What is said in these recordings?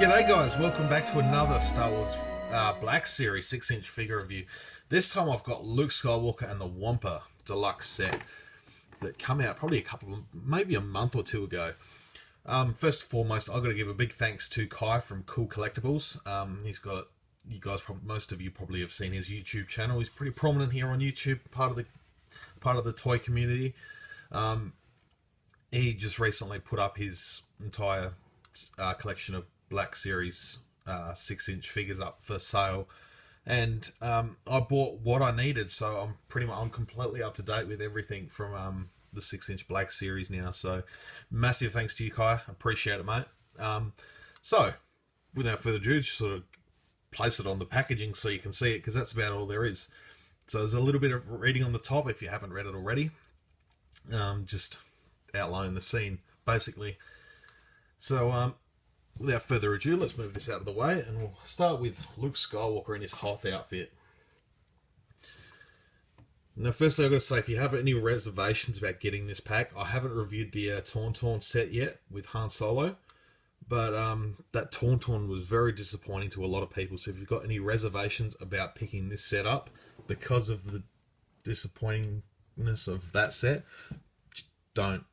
G'day guys, welcome back to another Star Wars Black Series 6-inch figure review. This time I've got Luke Skywalker and the Wampa deluxe set that come out probably maybe a month or two ago. First and foremost, I've got to give a big thanks to Kai from Cool Collectibles. Most of you probably have seen his YouTube channel. He's pretty prominent here on YouTube, part of the toy community. He just recently put up his entire collection of Black Series 6-inch figures up for sale, and I bought what I needed, so I'm completely up to date with everything from the 6-inch Black Series now. So massive thanks to you, Kai. Appreciate it, mate. So without further ado, just sort of place it on the packaging so you can see it, because that's about all there is. So there's a little bit of reading on the top if you haven't read it already, just outlining the scene basically. So without further ado, let's move this out of the way, and we'll start with Luke Skywalker in his HOTH outfit. Now, firstly, I've got to say, if you have any reservations about getting this pack, I haven't reviewed the Tauntaun set yet with Han Solo, but that Tauntaun was very disappointing to a lot of people. So if you've got any reservations about picking this set up because of the disappointingness of that set, don't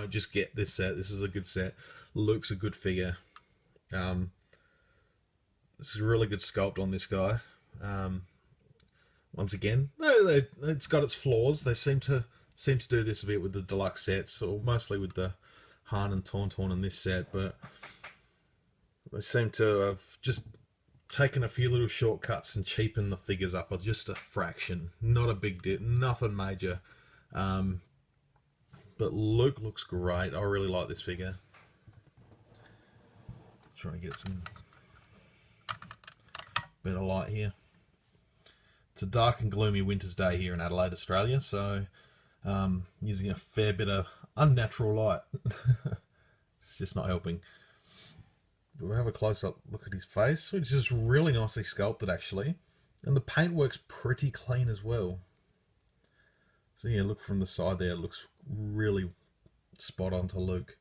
just get this set. This is a good set. Luke's a good figure. This is a really good sculpt on this guy. Once again, it's got its flaws. They seem to do this a bit with the deluxe sets, or mostly with the Han and Tauntaun in this set, but they seem to have just taken a few little shortcuts and cheapened the figures up just a fraction. Not a big deal, nothing major. But Luke looks great. I really like this figure. Trying to get some better light here. It's a dark and gloomy winter's day here in Adelaide, Australia, so using a fair bit of unnatural light. It's just not helping. We'll have a close-up look at his face, which is really nicely sculpted actually, and the paintwork's pretty clean as well. So yeah, look from the side there, it looks really spot on to Luke.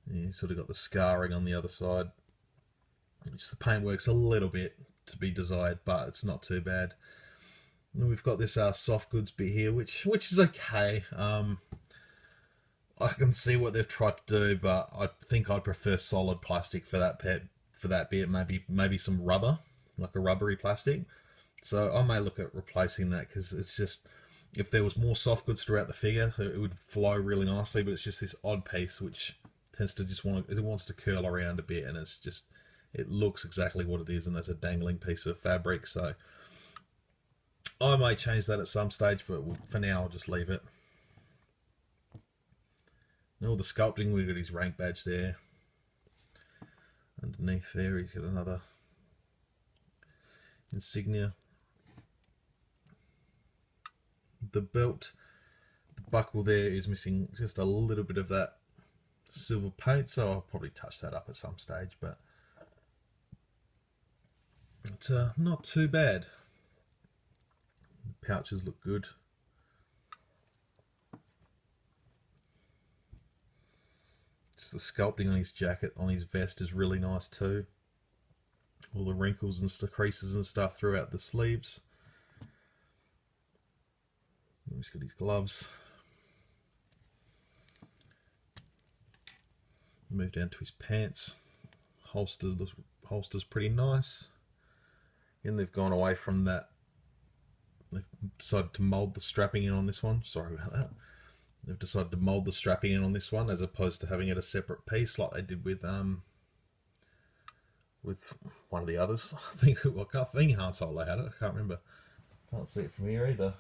Yeah, you sort of got the scarring on the other side. Just the paintwork's a little bit to be desired, but it's not too bad. And we've got this soft goods bit here, which is okay. I can see what they've tried to do, but I think I'd prefer solid plastic for that bit. Maybe some rubber, like a rubbery plastic. So I may look at replacing that, because it's just, if there was more soft goods throughout the figure, it would flow really nicely. But it's just this odd piece which tends to just wants to curl around a bit, and it looks exactly what it is, and there's a dangling piece of fabric. So I may change that at some stage, but for now I'll just leave it. And all the sculpting, we've got his rank badge there. Underneath there he's got another insignia. The belt, the buckle there is missing just a little bit of that silver paint, so I'll probably touch that up at some stage, but it's not too bad. The pouches look good. Just the sculpting on his jacket, on his vest, is really nice too. All the wrinkles and the creases and stuff throughout the sleeves. He's got his gloves. Move down to his pants. Holster's pretty nice. And they've gone away from that. They've decided to mould the strapping in on this one. Sorry about that. They've decided to mould the strapping in on this one, as opposed to having it a separate piece like they did with one of the others. I think Han Solo had it. I can't remember. Can't see it from here either.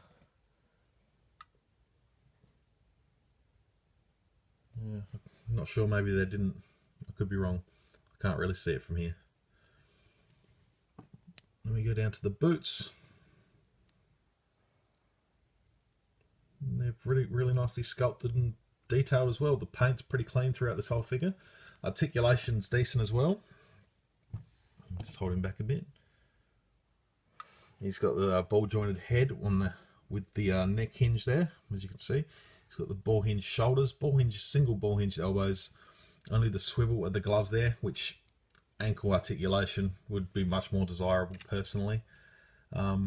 Yeah, I'm not sure, maybe they didn't. I could be wrong. I can't really see it from here. Let me go down to the boots. And they're really nicely sculpted and detailed as well. The paint's pretty clean throughout this whole figure. Articulation's decent as well. Just hold him back a bit. He's got the ball jointed head with the neck hinge there, as you can see. He's got the ball hinge shoulders, single ball hinge elbows, only the swivel of the gloves there, which ankle articulation would be much more desirable personally. I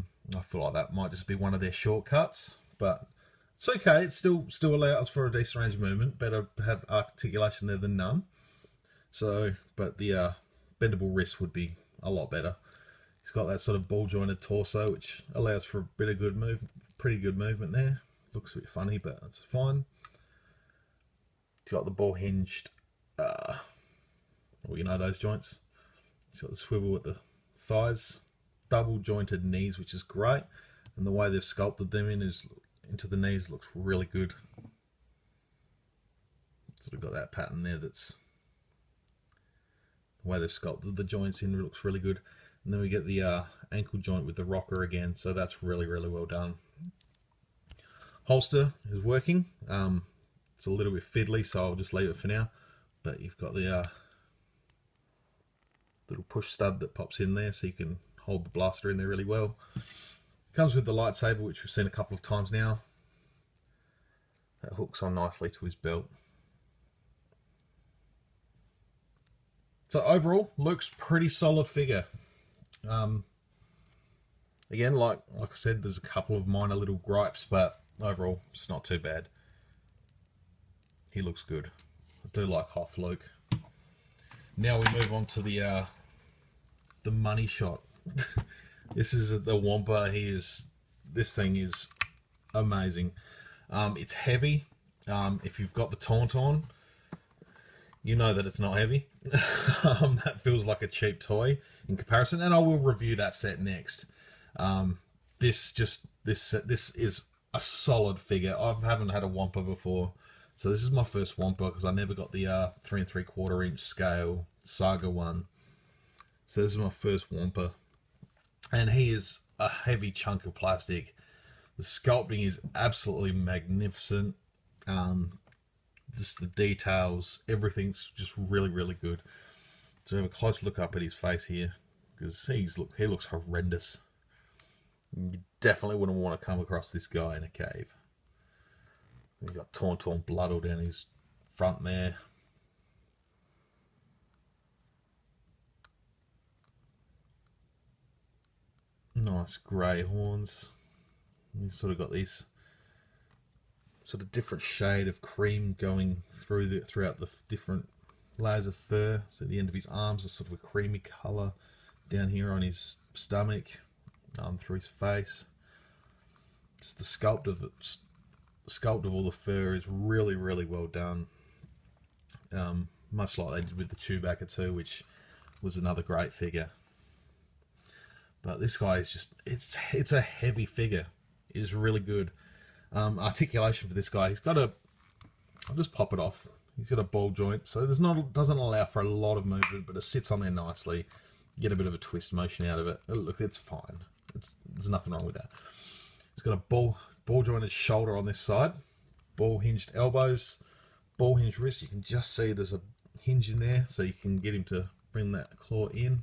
feel like that might just be one of their shortcuts, but it's okay. It still allows for a decent range of movement. Better have articulation there than none. So, but the bendable wrist would be a lot better. He's got that sort of ball jointed torso, which allows for a bit of good move, pretty good movement there. Looks a bit funny, but that's fine. He's got the ball hinged, well, you know those joints. He's got the swivel at the thighs, double jointed knees, which is great, and the way they've sculpted them into the knees looks really good. Sort of got that pattern there. That's the way they've sculpted the joints in. It looks really good. And then we get the ankle joint with the rocker again, so that's really, really well done. Holster is working. It's a little bit fiddly, so I'll just leave it for now. But you've got the little push stud that pops in there, so you can hold the blaster in there really well. Comes with the lightsaber, which we've seen a couple of times now. That hooks on nicely to his belt. So overall, Luke's pretty solid figure. Again, like I said, there's a couple of minor little gripes, but overall, it's not too bad. He looks good. I do like HOTH Luke. Now we move on to the money shot. This is the Wampa. This thing is amazing. It's heavy. If you've got the taunt on, you know that it's not heavy. That feels like a cheap toy in comparison, and I will review that set next. This is a solid figure. I haven't had a Wampa before, so this is my first Wampa because I never got the 3 3/4 inch scale Saga one. So this is my first Wampa, and he is a heavy chunk of plastic. The sculpting is absolutely magnificent. Just the details, everything's just really, really good. So have a close look up at his face here, because he looks horrendous. You definitely wouldn't want to come across this guy in a cave. He's got torn blood all down his front there. Nice grey horns. He's sort of got these sort of different shade of cream going throughout the different layers of fur. So the end of his arms is sort of a creamy colour. Down here on his stomach, through his face. It's the sculpt of all the fur is really, really well done. Much like they did with the Chewbacca too, which was another great figure. But this guy is just, it's a heavy figure. It is really good. Articulation for this guy, he's got I'll just pop it off. He's got a ball joint, so doesn't allow for a lot of movement, but it sits on there nicely. You get a bit of a twist motion out of it. Look, it's fine. There's nothing wrong with that. He's got a ball jointed shoulder on this side, ball hinged elbows, ball hinged wrist. You can just see there's a hinge in there, so you can get him to bring that claw in.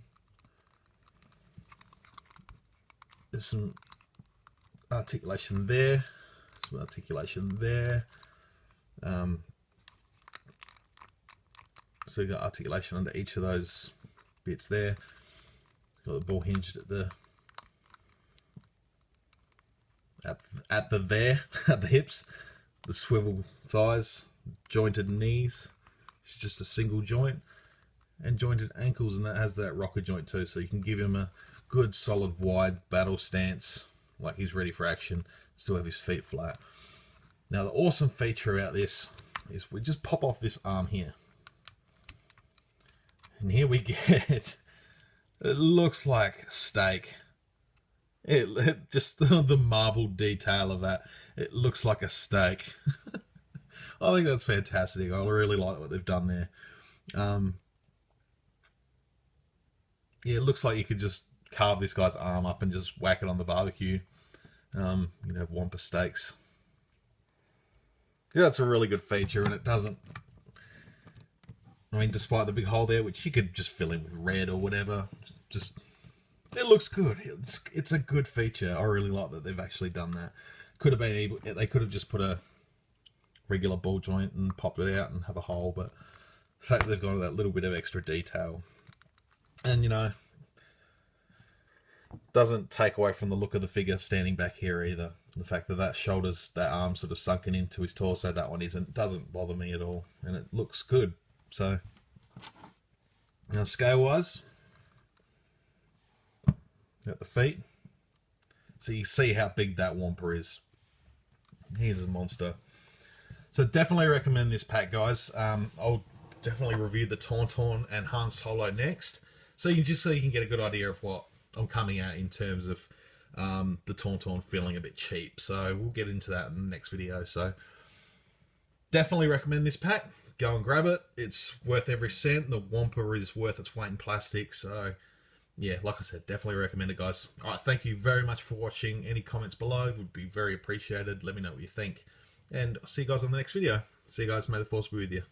There's some articulation there, some articulation there. So you've got articulation under each of those bits there. Got the ball hinged at the hips, the swivel thighs, jointed knees. It's just a single joint, and jointed ankles, and that has that rocker joint too. So you can give him a good, solid, wide battle stance, like he's ready for action. Still have his feet flat. Now the awesome feature about this is we just pop off this arm here, and here we get. It looks like steak. It just the marble detail of that. It looks like a steak. I think that's fantastic. I really like what they've done there. Yeah, it looks like you could just carve this guy's arm up and just whack it on the barbecue. You'd have Wampa steaks. Yeah, that's a really good feature, and it doesn't. I mean, despite the big hole there, which you could just fill in with red or whatever, it looks good. It's a good feature. I really like that they've actually done that. Could have been they could have just put a regular ball joint and popped it out and have a hole, but the fact that they've got that little bit of extra detail And, you know, doesn't take away from the look of the figure standing back here either. The fact that that arm sort of sunken into his torso, that one isn't, doesn't bother me at all. And it looks good. So, now scale-wise, got the feet. So you see how big that Wampa is. He's a monster. So definitely recommend this pack, guys. I'll definitely review the Tauntaun and Han Solo next. So you can get a good idea of what I'm coming at in terms of the Tauntaun feeling a bit cheap. So we'll get into that in the next video. So definitely recommend this pack. Go and grab it. It's worth every cent. The Wampa is worth its weight in plastic. So yeah, like I said, definitely recommend it, guys. All right, thank you very much for watching. Any comments below would be very appreciated. Let me know what you think. And I'll see you guys on the next video. See you guys. May the force be with you.